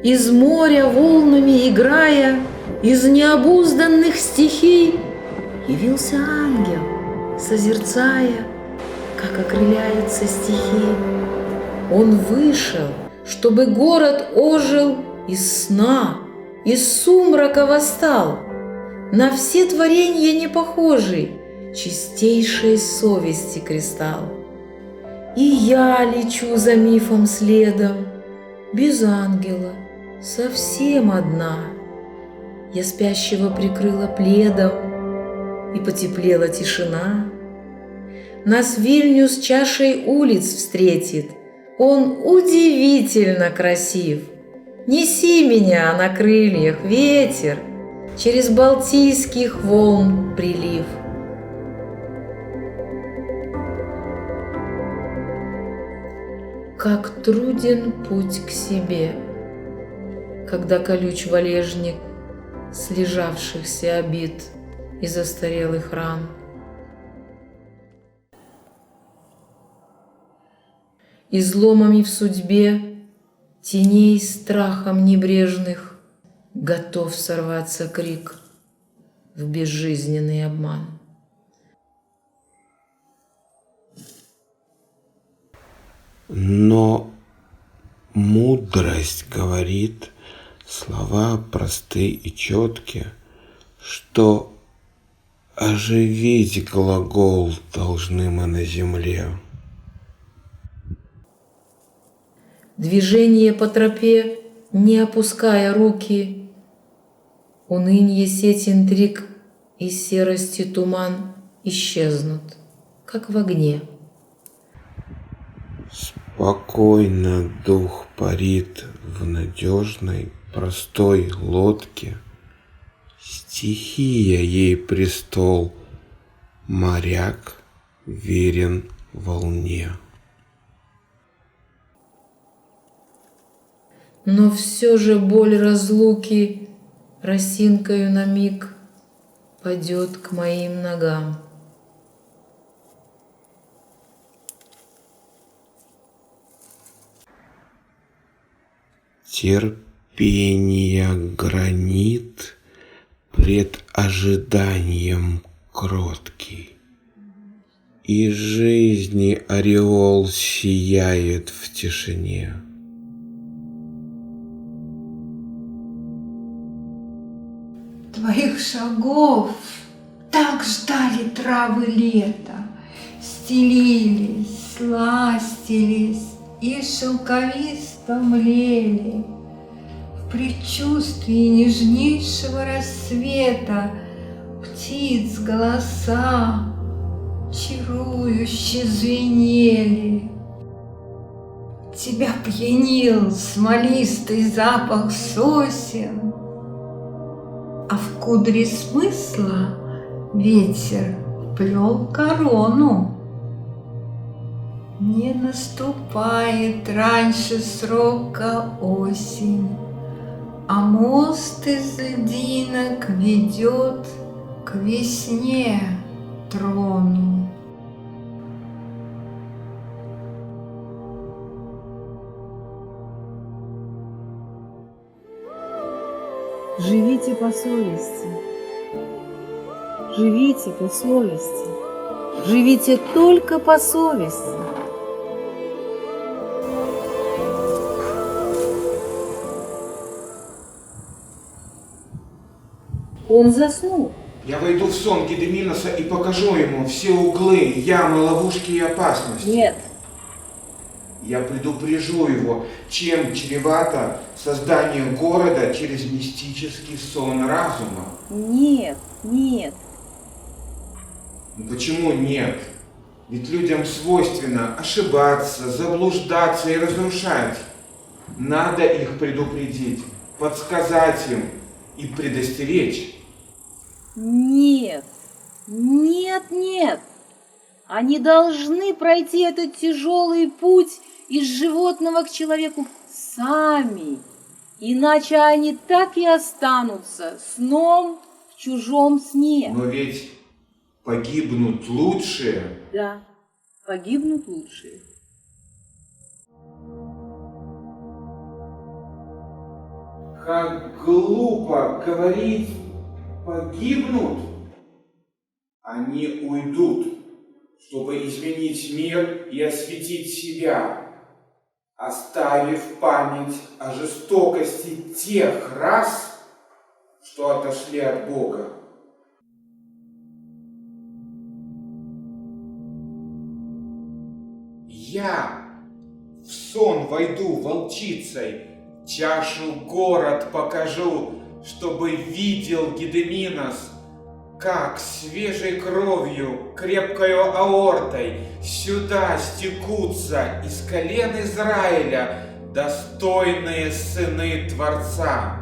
Из моря волнами играя, из необузданных стихий явился ангел, созерцая, как окрыляются стихи. Он вышел, чтобы город ожил, из сна, из сумрака восстал, на все творенья не похожий, чистейшей совести кристалл. И я лечу за мифом следом, без ангела, совсем одна. Я спящего прикрыла пледом, и потеплела тишина. Нас Вильнюс чашей улиц встретит, он удивительно красив. Неси меня на крыльях, ветер, через Балтийских волн прилив. Как труден путь к себе, когда колюч валежник слежавшихся обид и застарелых ран. Изломами в судьбе, теней страхом небрежных, готов сорваться крик в безжизненный обман. Но мудрость говорит, слова простые и четкие, что оживить глагол должны мы на земле. Движение по тропе, не опуская руки, унынье сеть интриг и серости туман исчезнут, как в огне. Спокойно дух парит в надежной, простой лодке. Стихия ей престол, моряк верен волне. Но все же боль разлуки росинкою на миг падет к моим ногам. Терпение гранит пред ожиданием кроткий, и жизни ореол сияет в тишине. Твоих шагов так ждали травы лета, стелились, сластились и шелковисто млели. В предчувствии нежнейшего рассвета птиц голоса чарующе звенели. Тебя пьянил смолистый запах сосен, а в кудре смысла ветер плел корону. Не наступает раньше срока осень, а мост из льдинок ведет к весне трону. Живите по совести, живите по совести, живите только по совести. Он заснул. Я войду в сон Гедеминоса и покажу ему все углы, ямы, ловушки и опасности. Нет. Я предупрежу его, чем чревато создание города через мистический сон разума. Нет, нет. Почему нет? Ведь людям свойственно ошибаться, заблуждаться и разрушать. Надо их предупредить, подсказать им и предостеречь. Нет, нет, нет. Они должны пройти этот тяжелый путь из животного к человеку сами. Иначе они так и останутся сном в чужом сне. Но ведь погибнут лучшие. Да, погибнут лучшие. Как глупо говорить «погибнут». Они уйдут, чтобы изменить мир и осветить себя, оставив память о жестокости тех рас, что отошли от Бога. Я в сон войду волчицей, чашу город покажу, чтобы видел Гедеминос, как свежей кровью, крепкою аортой сюда стекутся из колен Израиля достойные сыны Творца.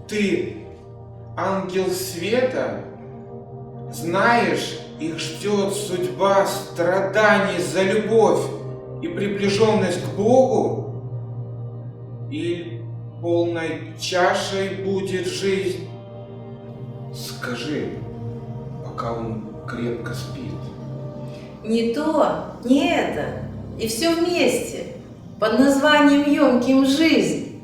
Ты, ангел света, знаешь, их ждет судьба страданий за любовь и приближенность к Богу? Или полной чашей будет жизнь? Скажи, пока он крепко спит. Не то, не это, и все вместе, под названием емким жизнь.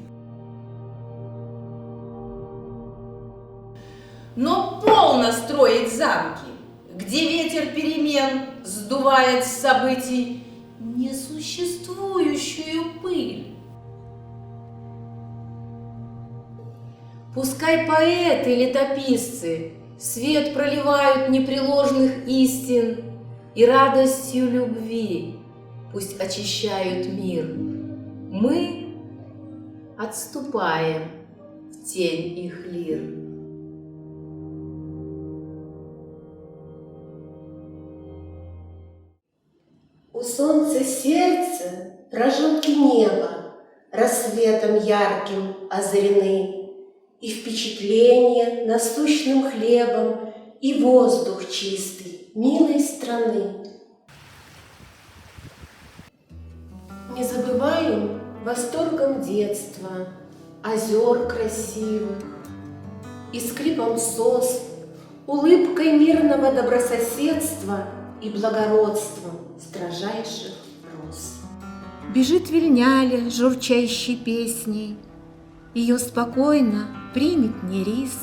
Но полно строить замки, где ветер перемен сдувает с событий несуществующую пыль. Пускай поэты, летописцы свет проливают непреложных истин и радостью любви пусть очищают мир. Мы отступаем в тень их лир. У солнца сердце прожилки неба рассветом ярким озарены, и впечатление насущным хлебом, и воздух чистый милой страны. Не забываем восторгом детства, озер красивых, и скрипом сосн, улыбкой мирного добрососедства и благородством строжайших роз. Бежит Вильняля, журчащей песней, ее спокойно примет Нерис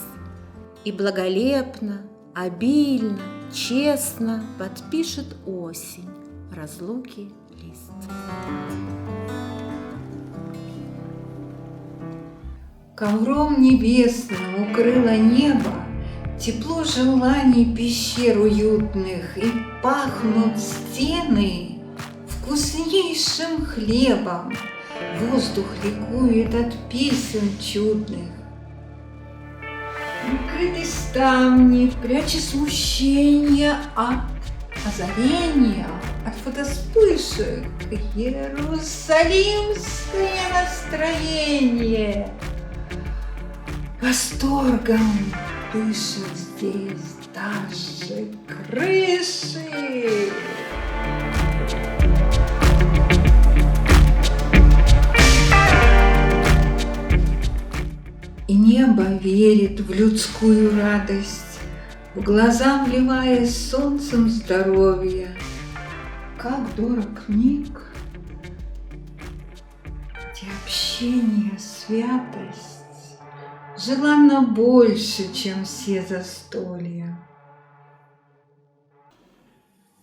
и благолепно, обильно, честно подпишет осень разлуки лист. Ковром небесным укрыло небо тепло желаний пещер уютных, и пахнут стены вкуснейшим хлебом. Воздух ликует от песен чудных. Укрыты ставни, пряча смущение от озарения, от фотоспышек. Иерусалимское настроение восторгом дышат здесь даже крыши. И небо верит в людскую радость, в глаза вливаясь солнцем здоровья. Как дорог миг, где общение, святость желанно больше, чем все застолья.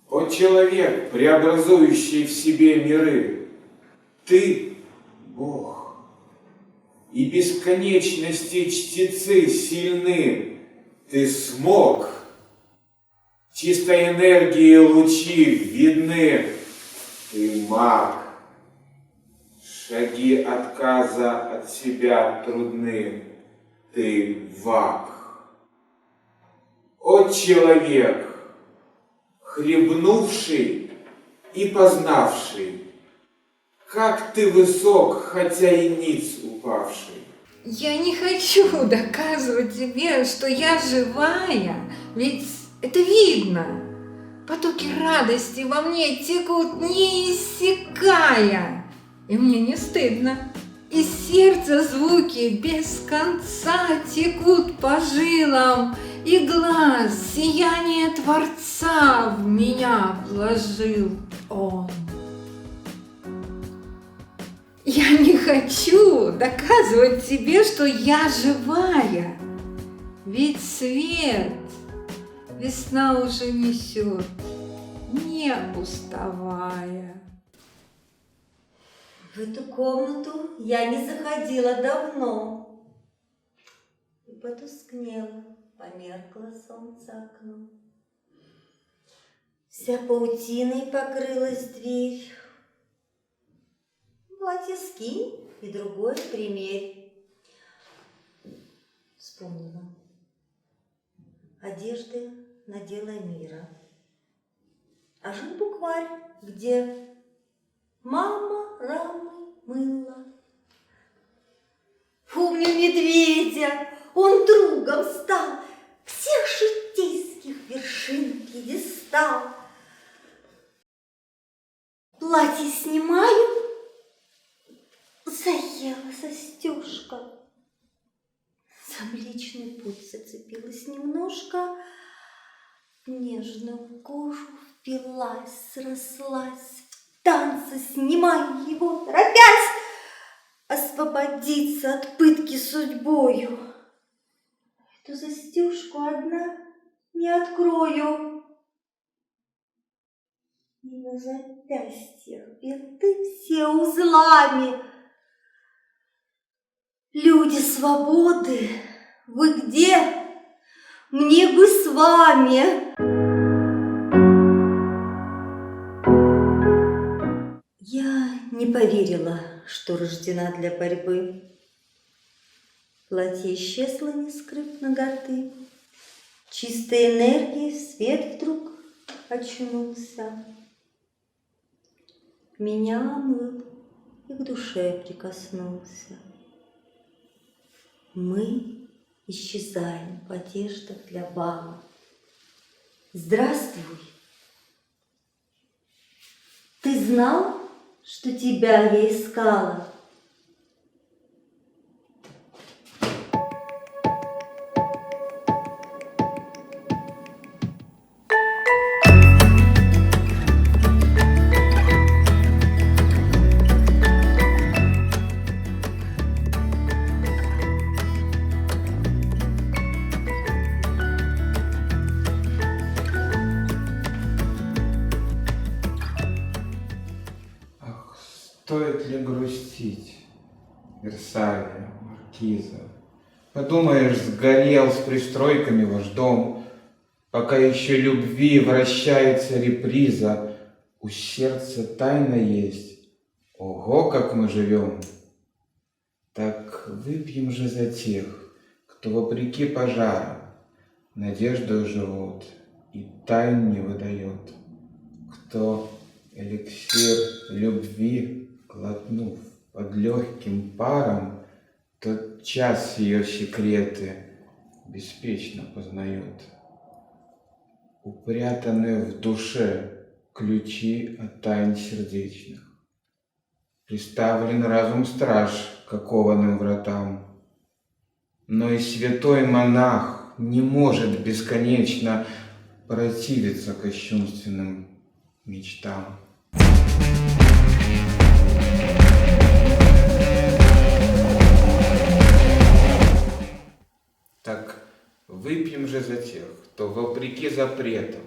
О человек, преобразующий в себе миры, ты — Бог. И бесконечности чтецы сильны, ты смог. Чистой энергии лучи видны, ты маг. Шаги отказа от себя трудны, ты ваг. О человек, хлебнувший и познавший, как ты высок, хотя и ниц упавший. Я не хочу доказывать тебе, что я живая, ведь это видно. Потоки радости во мне текут, не иссякая, и мне не стыдно. Из сердца звуки без конца текут по жилам, и глаз сияние Творца в меня вложил Он. Я не хочу доказывать тебе, что я живая. Ведь свет весна уже несет, не уставая. В эту комнату я не заходила давно. И потускнело, померкло солнце окном. Вся паутиной покрылась дверь. Платье скинь и другое примерь. Вспомнила. Одежды надела мира. А жил букварь, где мама рамы мыла. Помню медведя, он другом стал, всех житейских вершин пьедестал. Платье снимаю, заела застежка. За Млечный Путь зацепилась немножко, в нежную кожу впилась, срослась, в танце снимаю его, торопясь освободиться от пытки судьбою. Эту застежку одна не открою. И на запястьях бинты все узлами. Люди свободы, вы где? Мне бы с вами. Я не поверила, что рождена для борьбы. Платье исчезло, не скрыв наготы. Чистой энергией свет вдруг очнулся. Меня омыл и к душе прикоснулся. Мы исчезаем в одеждах для бала. Здравствуй! Ты знал, что тебя я искала? Стоит ли грустить, Версалия, маркиза? Подумаешь, сгорел с пристройками ваш дом, пока еще любви вращается реприза. У сердца тайна есть, ого, как мы живем. Так выпьем же за тех, кто вопреки пожарам надеждою живут и тайн не выдает, кто эликсир любви, глотнув под легким паром, тот час ее секреты беспечно познает. Упрятаны в душе ключи от тайн сердечных. Приставлен разум страж к окованным вратам. Но и святой монах не может бесконечно противиться кощунственным мечтам. Так выпьем же за тех, кто вопреки запретам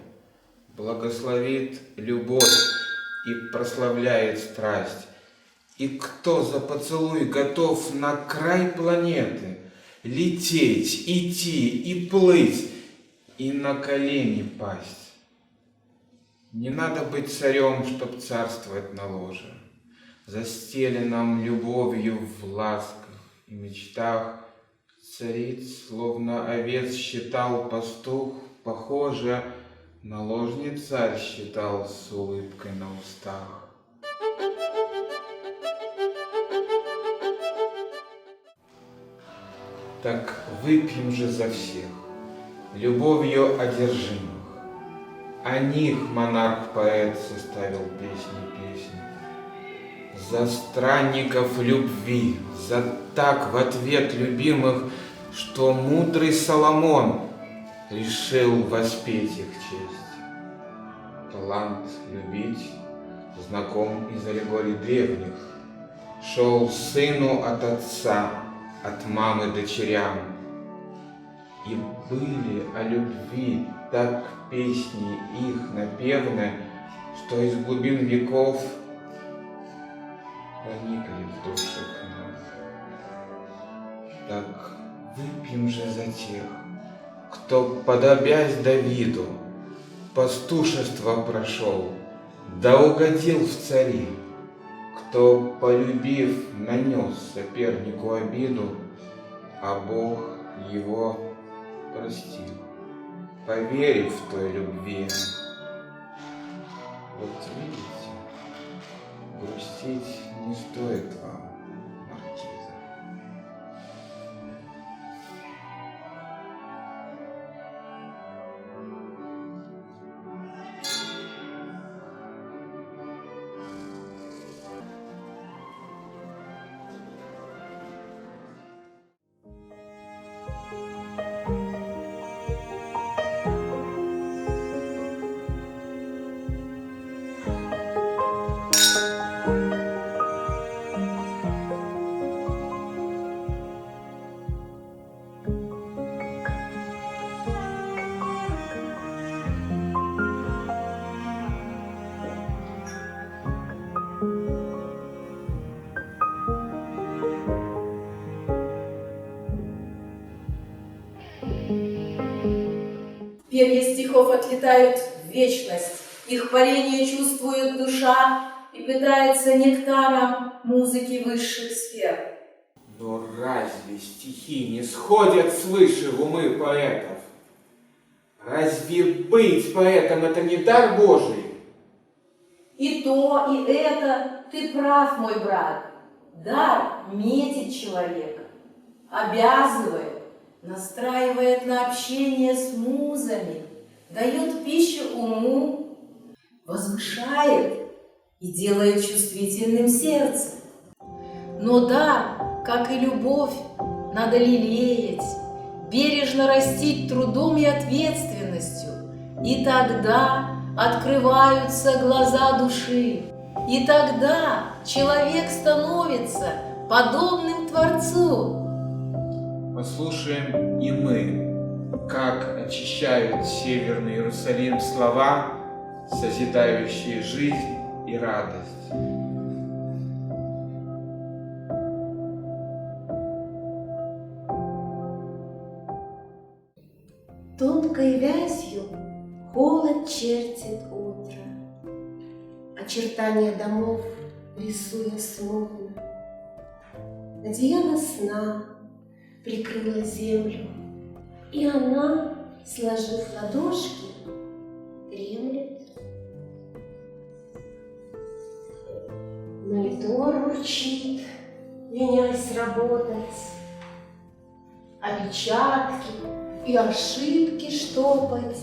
благословит любовь и прославляет страсть, и кто за поцелуй готов на край планеты лететь, идти и плыть, и на колени пасть. Не надо быть царем, чтоб царствовать на ложе, застеленном любовью в ласках и мечтах. Цариц, словно овец, считал пастух, похоже, наложный царь считал с улыбкой на устах. Так выпьем же за всех, любовью одержимых. О них монарх-поэт составил песни. За странников любви, за так в ответ любимых, что мудрый Соломон решил воспеть их честь. Талант любить знаком из аллегорий древних. шел сыну от отца, от мамы дочерям. И были о любви так песни их напевны, что из глубин веков проникли в душах нас. Так выпьем же за тех, кто, подобясь Давиду, пастушество прошел, да угодил в цари, кто, полюбив, нанес сопернику обиду, а Бог его простил, поверив в той любви. Вот видите, грустить не стоит вам, маркиза. Перья стихов отлетают в вечность, их парение чувствует душа и питается нектаром музыки высших сфер. Но разве стихи не сходят свыше в умы поэтов? Разве быть поэтом — это не дар Божий? И то, и это, ты прав, мой брат. Дар метит человека, обязывает, настраивает на общение с музами, дает пищу уму, возвышает и делает чувствительным сердце. Но дар, как и любовь, надо лелеять, бережно растить трудом и ответственностью, и тогда открываются глаза души, и тогда человек становится подобным Творцу. Послушаем и мы, как очищают Северный Иерусалим слова, созидающие жизнь и радость. Тонкой вязью холод чертит утро, очертания домов рисуя смутно. Одеяло сна прикрыла землю, и она, сложив ладошки, дремлет. Монитор урчит, ленясь работать, опечатки и ошибки штопать.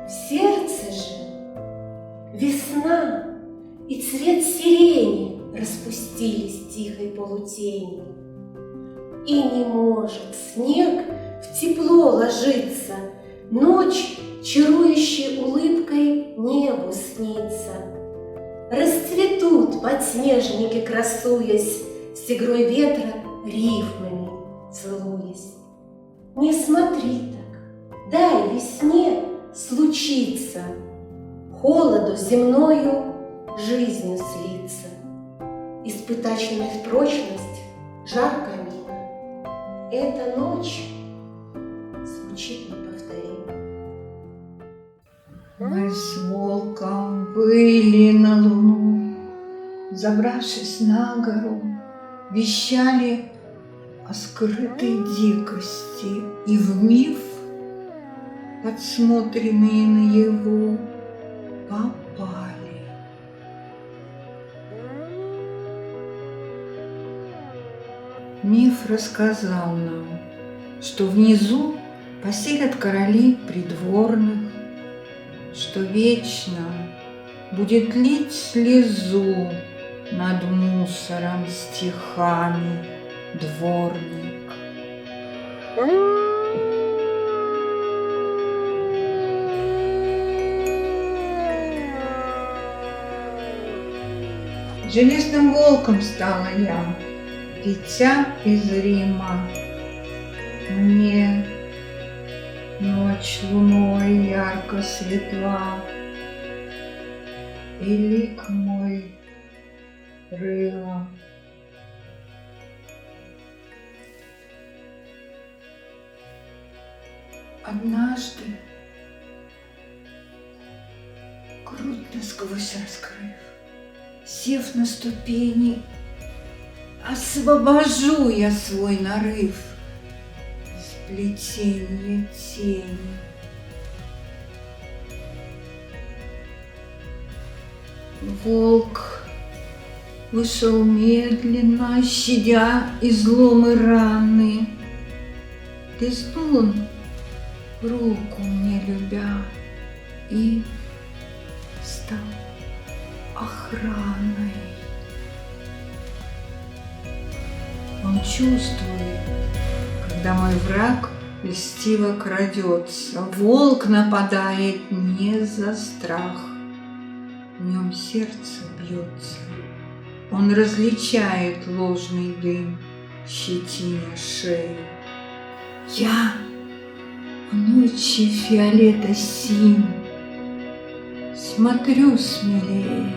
В сердце же весна и цвет сирени распустились тихой полутени. И не может снег в тепло ложиться, ночь, чарующей улыбкой, небу снится. Расцветут подснежники, красуясь, с игрой ветра рифмами целуясь. Не смотри так, дай весне случиться, холоду земною жизнью слиться, испытать вновь прочность жар камина. Эта ночь звучит неповторимо. Мы с волком были на луну, забравшись на гору, вещали о скрытой дикости и в миф, подсмотренные наяву, попали. Миф рассказал нам, что внизу поселят короли придворных, что вечно будет лить слезу над мусором стихами дворник. Железным волком стала я, дитя из Рима. Мне ночь луной ярко светла, и лик мой рыла. Однажды, грудь насквозь раскрыв, сев на ступени, освобожу я свой нарыв из плетенья тени. Волк вышел медленно, щадя изломы раны. Лизнул он руку мне любя и стал охраной. Он чувствует, когда мой враг льстиво крадется. Волк нападает не за страх, в нем сердце бьется. Он различает ложный дым, щетиня шеи. Я в ночи фиолета синь смотрю смелее.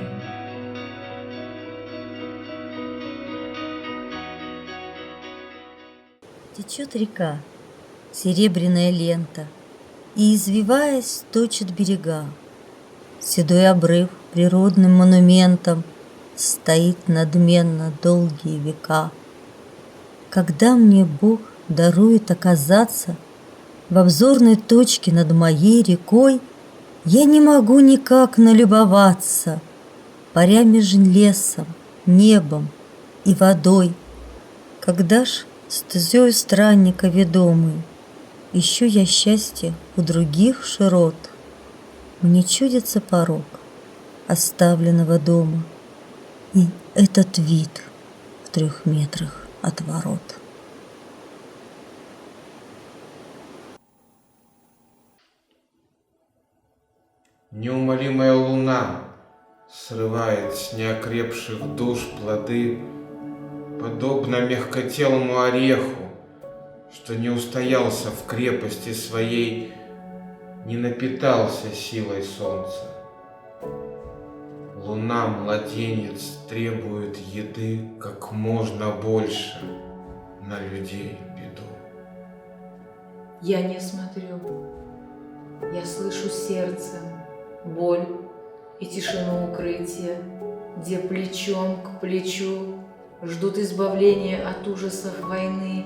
Течет река, серебряная лента, и, извиваясь, точит берега. Седой обрыв природным монументом стоит надменно долгие века. Когда мне Бог дарует оказаться в обзорной точке над моей рекой, я не могу никак налюбоваться, паря меж лесом, небом и водой. Когда ж стезёю странника ведомый ищу я счастье у других широт, мне чудится порог оставленного дома и этот вид в 3 метрах от ворот. Неумолимая луна срывает с неокрепших душ плоды, подобно мягкотелому ореху, что не устоялся в крепости своей, не напитался силой солнца. Луна, младенец, требует еды как можно больше, на людей беду. Я не смотрю, я слышу сердцем боль и тишину укрытия, где плечом к плечу ждут избавления от ужасов войны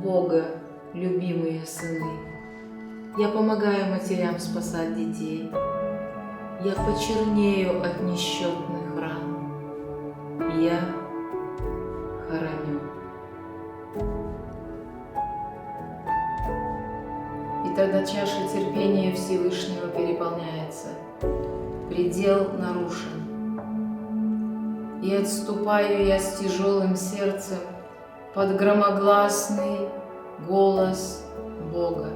Бога, любимые сыны. Я помогаю матерям спасать детей. Я почернею от несчетных ран. Я хороню. И тогда чаша терпения Всевышнего переполняется. Предел нарушен. И отступаю я с тяжелым сердцем под громогласный голос Бога.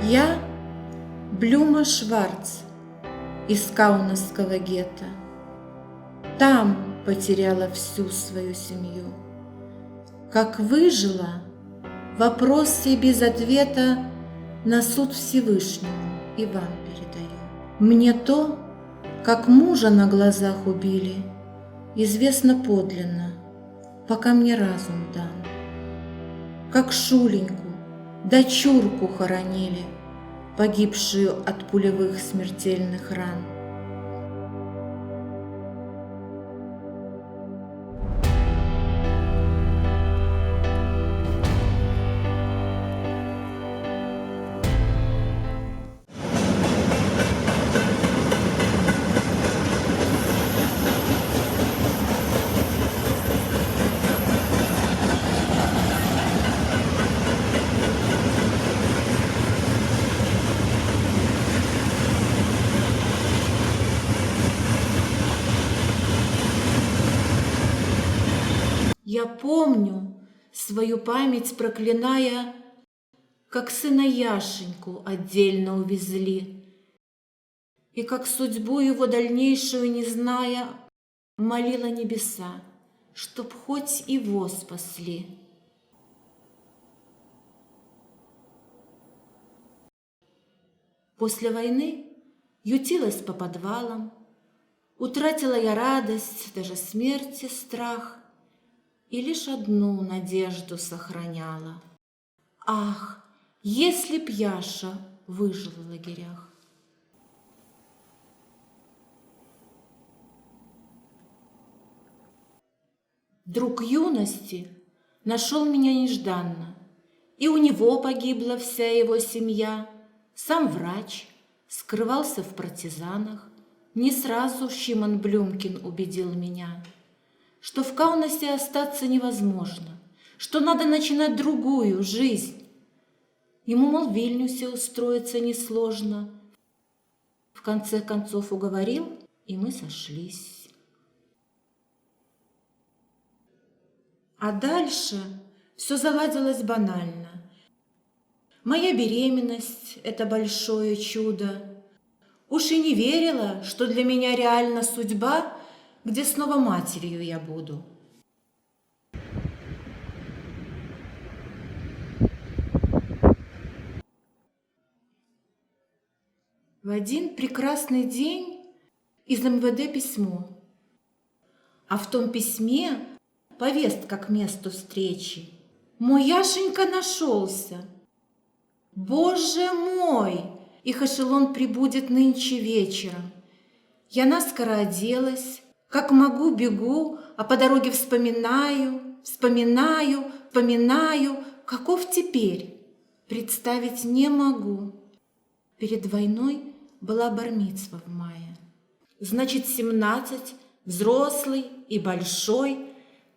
Я Блюма Шварц из Каунасского гетто. Там потеряла всю свою семью. Как выжила, вопрос сей без ответа на суд Всевышнему и вам передаю. Мне то, как мужа на глазах убили, известно подлинно, пока мне разум дан. Как Шуленьку, дочурку хоронили, погибшую от пулевых смертельных ран. Я помню, свою память проклиная, как сына Яшеньку отдельно увезли, и как судьбу его дальнейшую не зная, молила небеса, чтоб хоть его спасли. После войны ютилась по подвалам, утратила я радость, даже смерти страх, и лишь одну надежду сохраняла. Ах, если б Яша выжил в лагерях! Друг юности нашел меня нежданно, и у него погибла вся его семья. Сам врач скрывался в партизанах. Не сразу Шимон Блюмкин убедил меня, что в Каунасе остаться невозможно, что надо начинать другую жизнь. Ему, мол, в Вильнюсе устроиться несложно. В конце концов уговорил, и мы сошлись. А дальше все заладилось банально. Моя беременность – это большое чудо. Уж и не верила, что для меня реальна судьба, где снова матерью я буду. В один прекрасный день из МВД письмо. А в том письме повестка к месту встречи. Мой Яшенька нашелся. Боже мой! Их эшелон прибудет нынче вечером. Я наскоро оделась, как могу бегу, а по дороге вспоминаю, каков теперь, представить не могу. Перед войной была бар-мицва в мае. Значит, 17, взрослый и большой,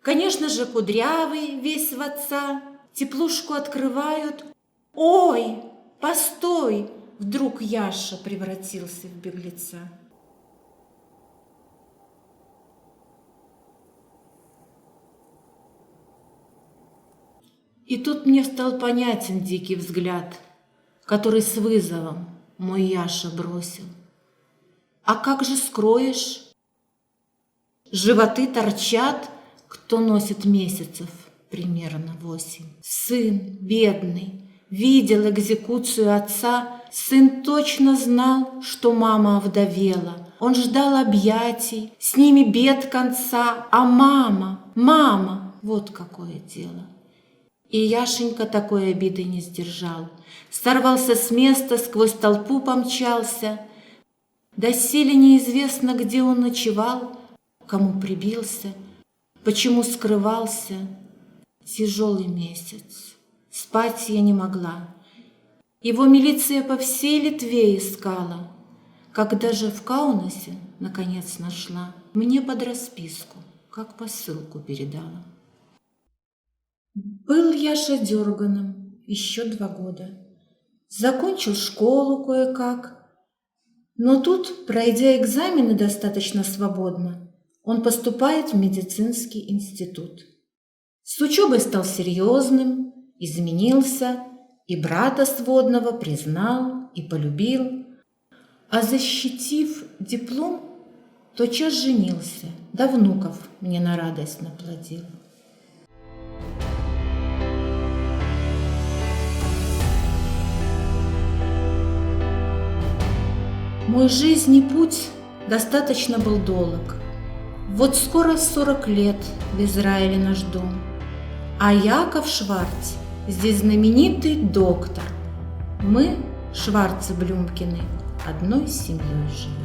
конечно же, кудрявый, весь в отца. Теплушку открывают. Ой, постой! Вдруг Яша превратился в беглеца. И тут мне стал понятен дикий взгляд, который с вызовом мой Яша бросил. А как же скроешь? Животы торчат, кто носит месяцев примерно 8. Сын бедный видел экзекуцию отца. Сын точно знал, что мама овдовела. Он ждал объятий, с ними бед конца. А мама, вот какое дело. И Яшенька такой обиды не сдержал. Сорвался с места, сквозь толпу помчался. Доселе неизвестно, где он ночевал, кому прибился, почему скрывался. Тяжелый месяц, спать я не могла. Его милиция по всей Литве искала. Когда же в Каунасе, наконец, нашла, мне под расписку, как посылку передала. Был Яша дерганым еще 2 года. Закончил школу кое-как. Но тут, пройдя экзамены достаточно свободно, он поступает в медицинский институт. С учебой стал серьезным, изменился, и брата сводного признал и полюбил. А защитив диплом, тотчас женился, да внуков мне на радость наплодил. Мой жизненный путь достаточно был долг. Вот скоро 40 лет в Израиле наш дом. А Яков Шварц здесь знаменитый доктор. Мы, Шварцы Блюмкины, одной семьей живем.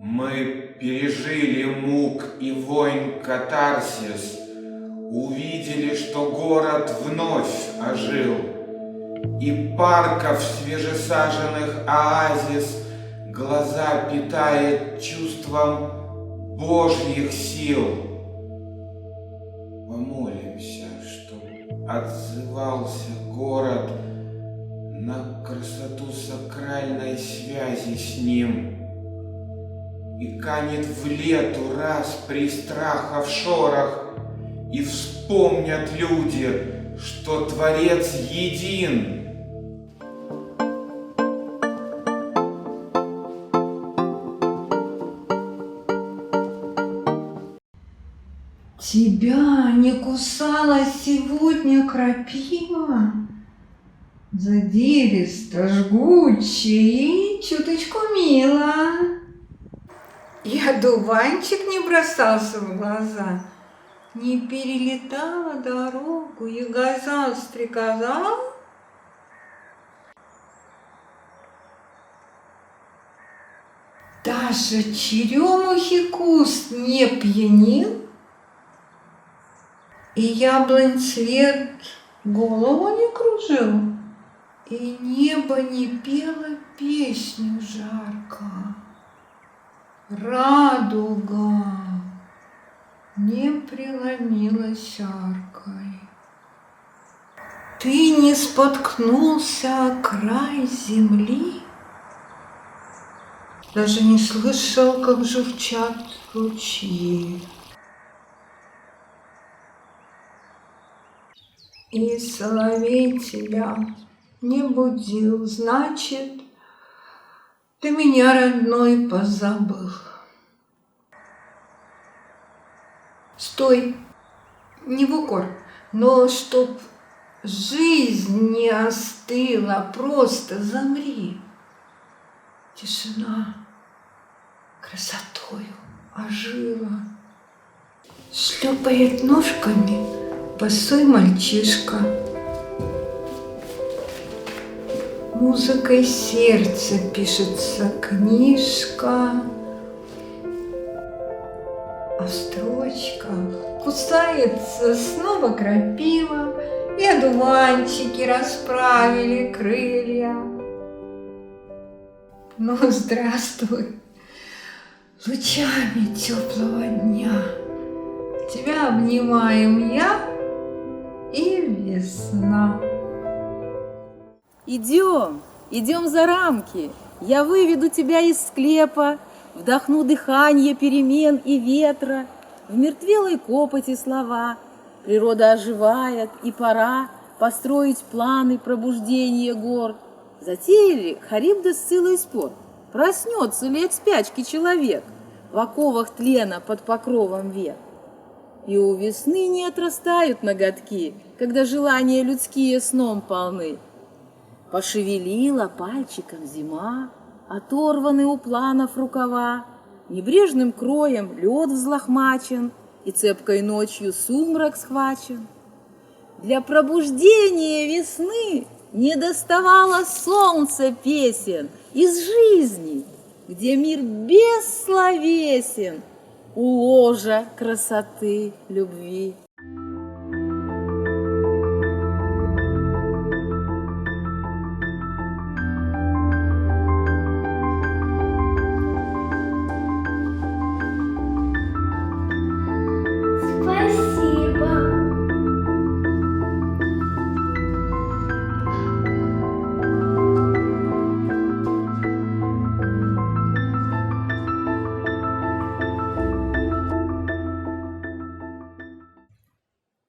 Мы пережили мук и войн катарсис, увидели, что город вновь ожил, и парков свежесаженных оазис глаза питает чувством Божьих сил. Помолимся, чтоб отзывался город на красоту сакральной связи с ним, и канет в лету раз при страхах шорох, и вспомнят люди, что Творец един. Тебя не кусала сегодня крапива? Задиристо, жгуче и чуточку мило. И одуванчик не бросался в глаза, не перелетала дорогу и газал-стрекоза. Даже черемухи куст не пьянил, и яблонь цвет голову не кружил, и небо не пело песню жарко. Радуга не преломилась аркой. Ты не споткнулся о край земли, даже не слышал, как журчат ручьи. И соловей тебя не будил, значит, ты меня, родной, позабыл. Стой, не в укор, но чтоб жизнь не остыла, просто замри. Тишина красотою ожила. Шлепает ножками босой мальчишка. Музыкой сердца пишется книжка, а в строчках кусается снова крапива, и одуванчики расправили крылья. Ну, здравствуй, лучами теплого дня, тебя обнимаем я и весна. Идем за рамки. Я выведу тебя из склепа, вдохну дыхание перемен и ветра, в мертвелой копоти слова. Природа оживает, и пора построить планы пробуждения гор. Затеяли Харибда с Сциллой спор, проснется ли от спячки человек в оковах тлена под покровом век. И у весны не отрастают ноготки, когда желания людские сном полны. Пошевелила пальчиком зима, оторваны у планов рукава, небрежным кроем лед взлохмачен, и цепкой ночью сумрак схвачен. Для пробуждения весны не доставало солнца песен из жизни, где мир бессловесен у ложа красоты любви.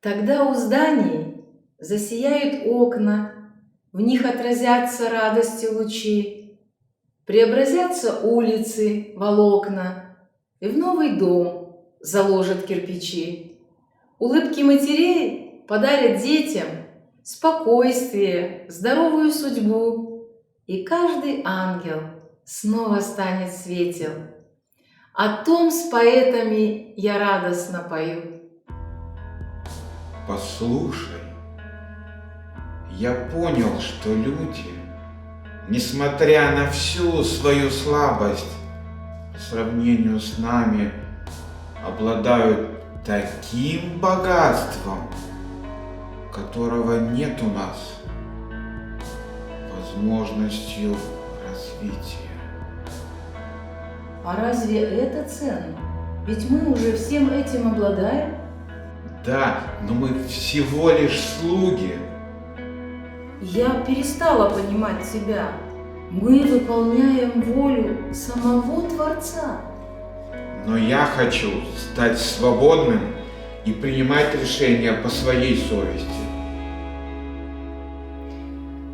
Тогда у зданий засияют окна, в них отразятся радости лучи, преобразятся улицы, волокна, и в новый дом заложат кирпичи. Улыбки матерей подарят детям спокойствие, здоровую судьбу, и каждый ангел снова станет светел. О том с поэтами я радостно пою. Послушай, я понял, что люди, несмотря на всю свою слабость, по сравнению с нами обладают таким богатством, которого нет у нас, возможностью развития. А разве это ценно? Ведь мы уже всем этим обладаем. Да, но мы всего лишь слуги. Я перестала понимать себя. Мы выполняем волю самого Творца. Но я хочу стать свободным и принимать решения по своей совести.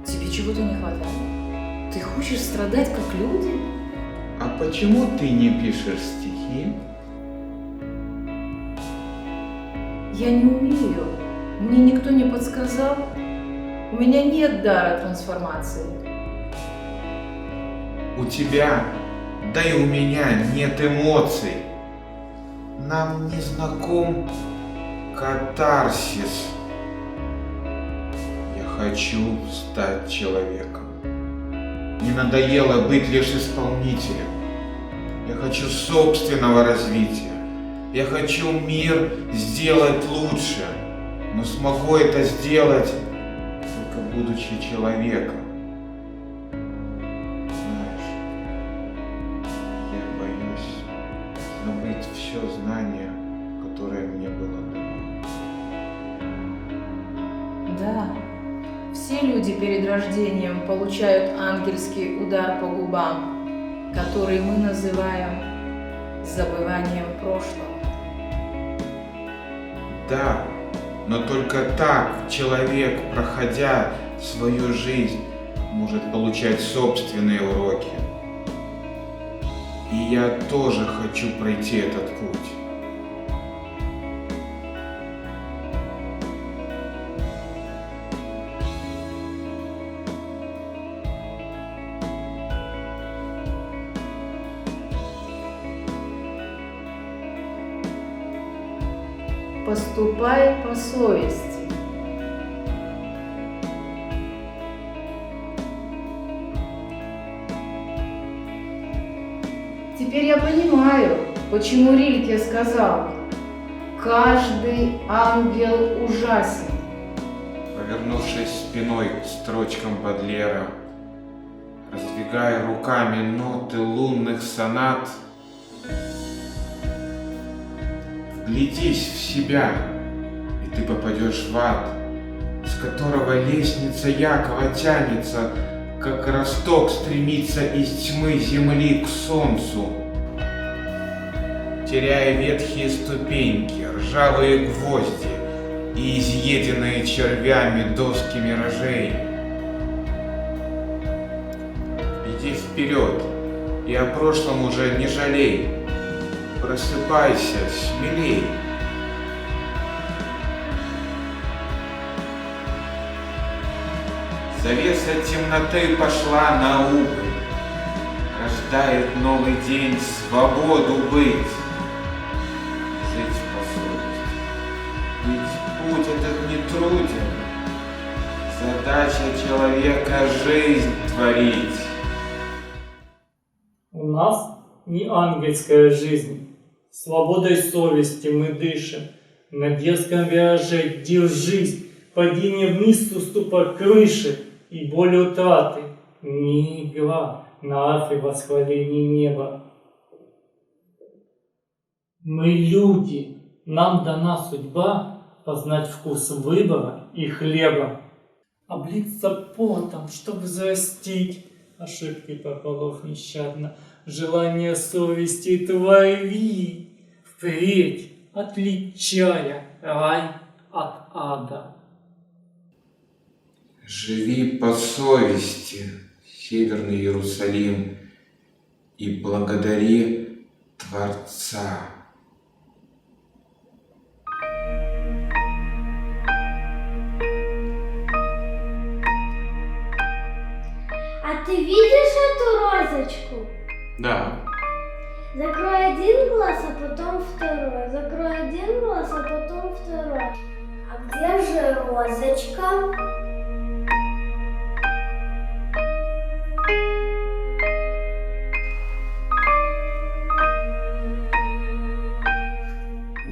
Тебе чего-то не хватает? Ты хочешь страдать, как люди? А почему ты не пишешь стихи? Я не умею. Мне никто не подсказал. У меня нет дара трансформации. У тебя, да и у меня нет эмоций. Нам не знаком катарсис. Я хочу стать человеком. Не надоело быть лишь исполнителем. Я хочу собственного развития. Я хочу мир сделать лучше, но смогу это сделать только будучи человеком. Знаешь, я боюсь забыть все знание, которое мне было дано. Да, все люди перед рождением получают ангельский удар по губам, который мы называем забыванием прошлого. Да, но только так человек, проходя свою жизнь, может получать собственные уроки. И я тоже хочу пройти этот путь. Поступай по совести. Теперь я понимаю, почему Рильке сказал: каждый ангел ужасен. Повернувшись спиной к строчкам Бодлера, раздвигая руками ноты лунных сонат, вглядись в себя, и ты попадешь в ад, с которого лестница Якова тянется, как росток стремится из тьмы земли к солнцу. Теряя ветхие ступеньки, ржавые гвозди и изъеденные червями доски миражей. Иди вперед, и о прошлом уже не жалей. Просыпайся, смелей. Завеса темноты пошла на убыль. Рождает новый день свободу быть. Жить по совести. Ведь путь этот не труден. Задача человека жизнь творить. У нас не ангельская жизнь. Свободой совести мы дышим. На детском вираже держись. Падение вниз уступа крыши и боль утраты. Не игра на арфе восхваление неба. Мы люди. Нам дана судьба познать вкус выбора и хлеба. Облиться потом, чтобы зарастить ошибки пополов нещадно. Желание совести твори. Впредь отличая рай от ада. Живи по совести, Северный Иерусалим, и благодари Творца. А ты видишь эту розочку? Да. Закрой один глаз, а потом второй. Закрой один глаз, а потом второй. А где же розочка?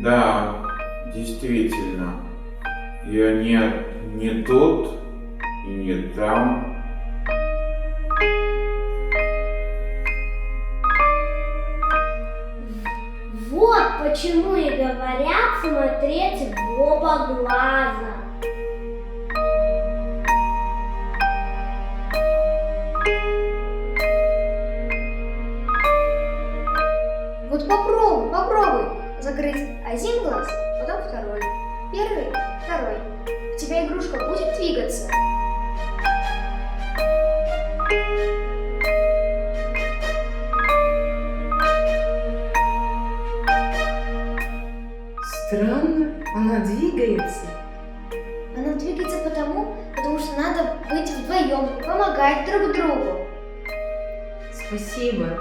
Да, действительно. Я не тут и не там. Вот почему и говорят смотреть в оба глаза. Вот попробуй закрыть один глаз, потом второй. Первый, второй. У тебя игрушка будет двигаться? Странно, она двигается. Она двигается потому что надо быть вдвоем и помогать друг другу. Спасибо.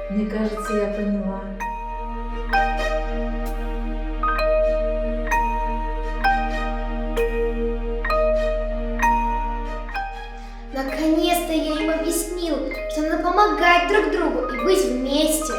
Мне кажется, я поняла. Наконец-то я им объяснил, что надо помогать друг другу и быть вместе.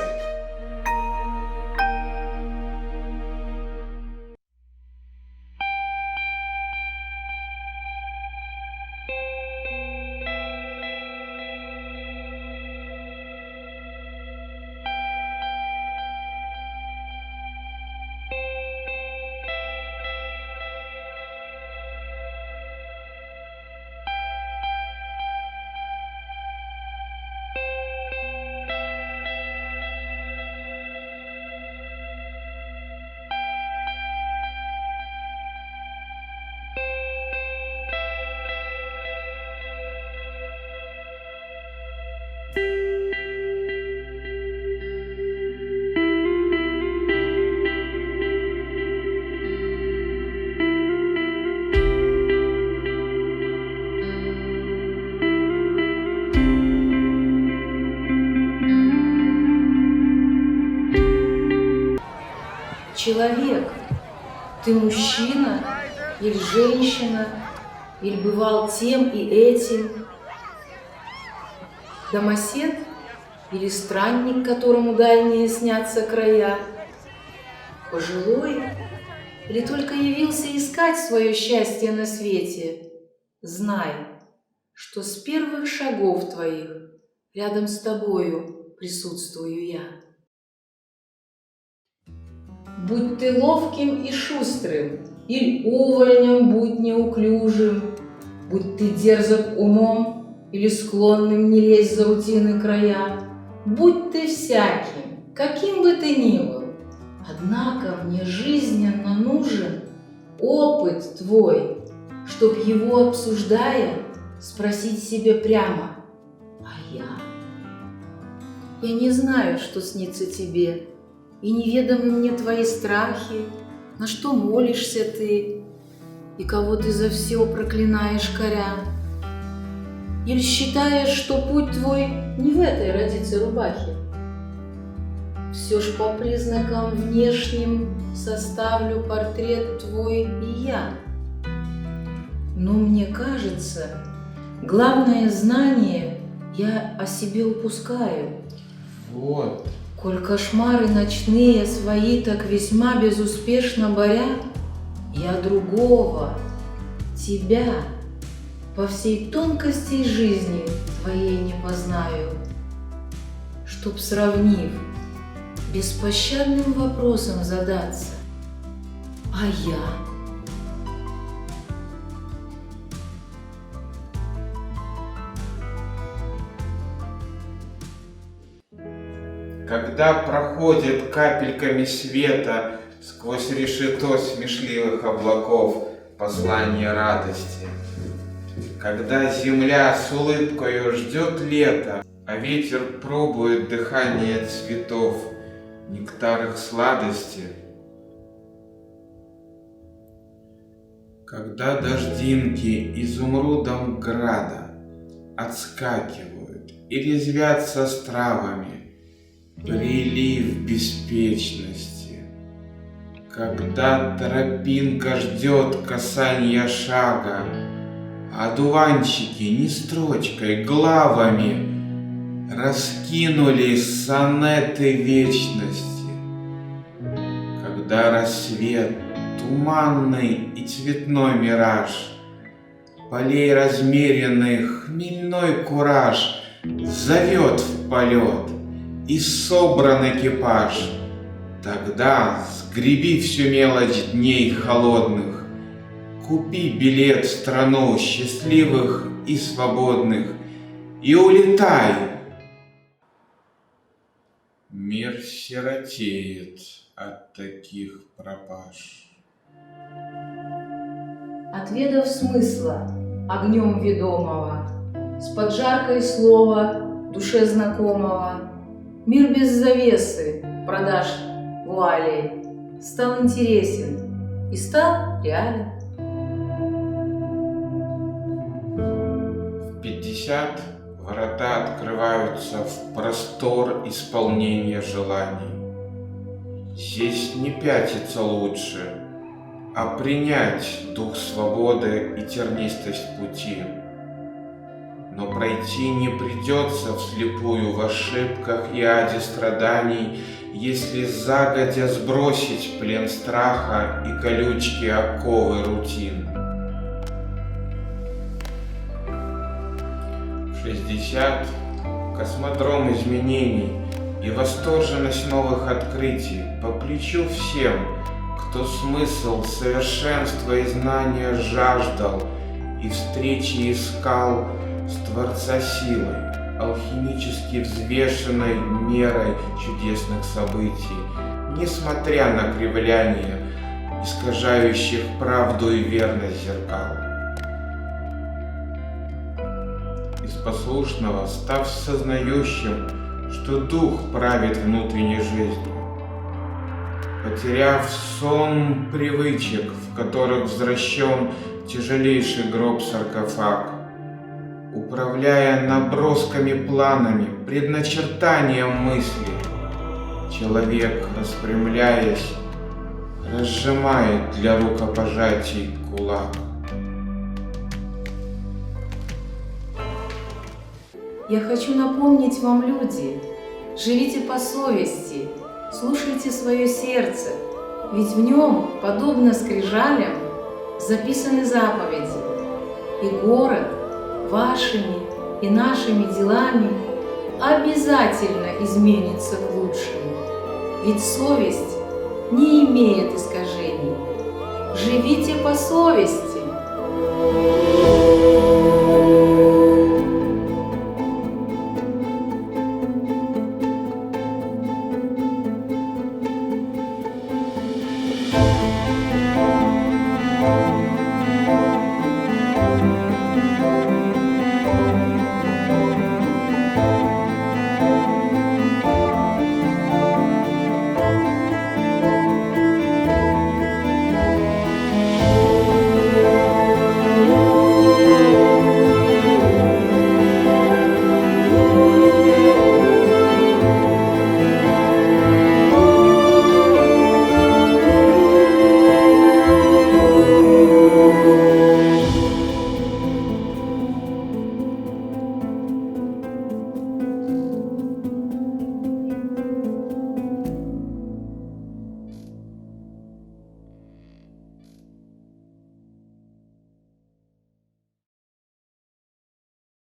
Человек, ты мужчина или женщина, или бывал тем и этим? Домосед или странник, которому дальние снятся края? Пожилой или только явился искать свое счастье на свете? Знай, что с первых шагов твоих рядом с тобою присутствую я. Будь ты ловким и шустрым, или увольнем будь неуклюжим, будь ты дерзок умом или склонным не лезть за рутины края, будь ты всяким, каким бы ты ни был, однако мне жизненно нужен опыт твой, чтоб его обсуждая спросить себе прямо: а я? Я не знаю, что снится тебе, и неведомы мне твои страхи, на что молишься ты, и кого ты за все проклинаешь коря. Или считаешь, что путь твой не в этой родице рубахе? Все ж по признакам внешним составлю портрет твой и я. Но мне кажется, главное знание я о себе упускаю. Вот. Коль кошмары ночные свои так весьма безуспешно боря, я другого, тебя, по всей тонкости жизни твоей не познаю, чтоб, сравнив, беспощадным вопросом задаться: а я? Когда проходит капельками света сквозь решето смешливых облаков послание радости, когда земля с улыбкою ждет лета, а ветер пробует дыхание цветов, нектар их сладости, когда дождинки изумрудом града отскакивают и резвятся с травами, прилив беспечности, когда тропинка ждет касания шага, а дуванчики не строчкой, главами раскинули сонеты вечности, когда рассвет, туманный и цветной мираж, полей размеренных хмельной кураж зовет в полет и собран экипаж. Тогда сгреби всю мелочь дней холодных, купи билет в страну счастливых и свободных и улетай. Мир сиротеет от таких пропаж. Отведав смысла огнем ведомого, с поджаркой слова душе знакомого, мир без завесы продаж вуалей стал интересен и стал реален. В 50 врата открываются в простор исполнения желаний. Здесь не пятиться лучше, а принять дух свободы и тернистость пути. Но пройти не придется вслепую в ошибках и аде страданий, если загодя сбросить плен страха и колючки оковы рутин. В 60 космодром изменений и восторженность новых открытий по плечу всем, кто смысл, совершенства и знания жаждал и встречи искал с Творца силой, алхимически взвешенной мерой чудесных событий, несмотря на кривляния, искажающих правду и верность зеркал. Из послушного став сознающим, что дух правит внутренней жизнью, потеряв сон привычек, в которых возвращен тяжелейший гроб-саркофаг, управляя набросками планами, предначертанием мысли, человек, распрямляясь, разжимает для рукопожатий кулак. Я хочу напомнить вам, люди, живите по совести, слушайте свое сердце, ведь в нем, подобно скрижалям, записаны заповеди, и город вашими и нашими делами обязательно изменится к лучшему, ведь совесть не имеет искажений. Живите по совести.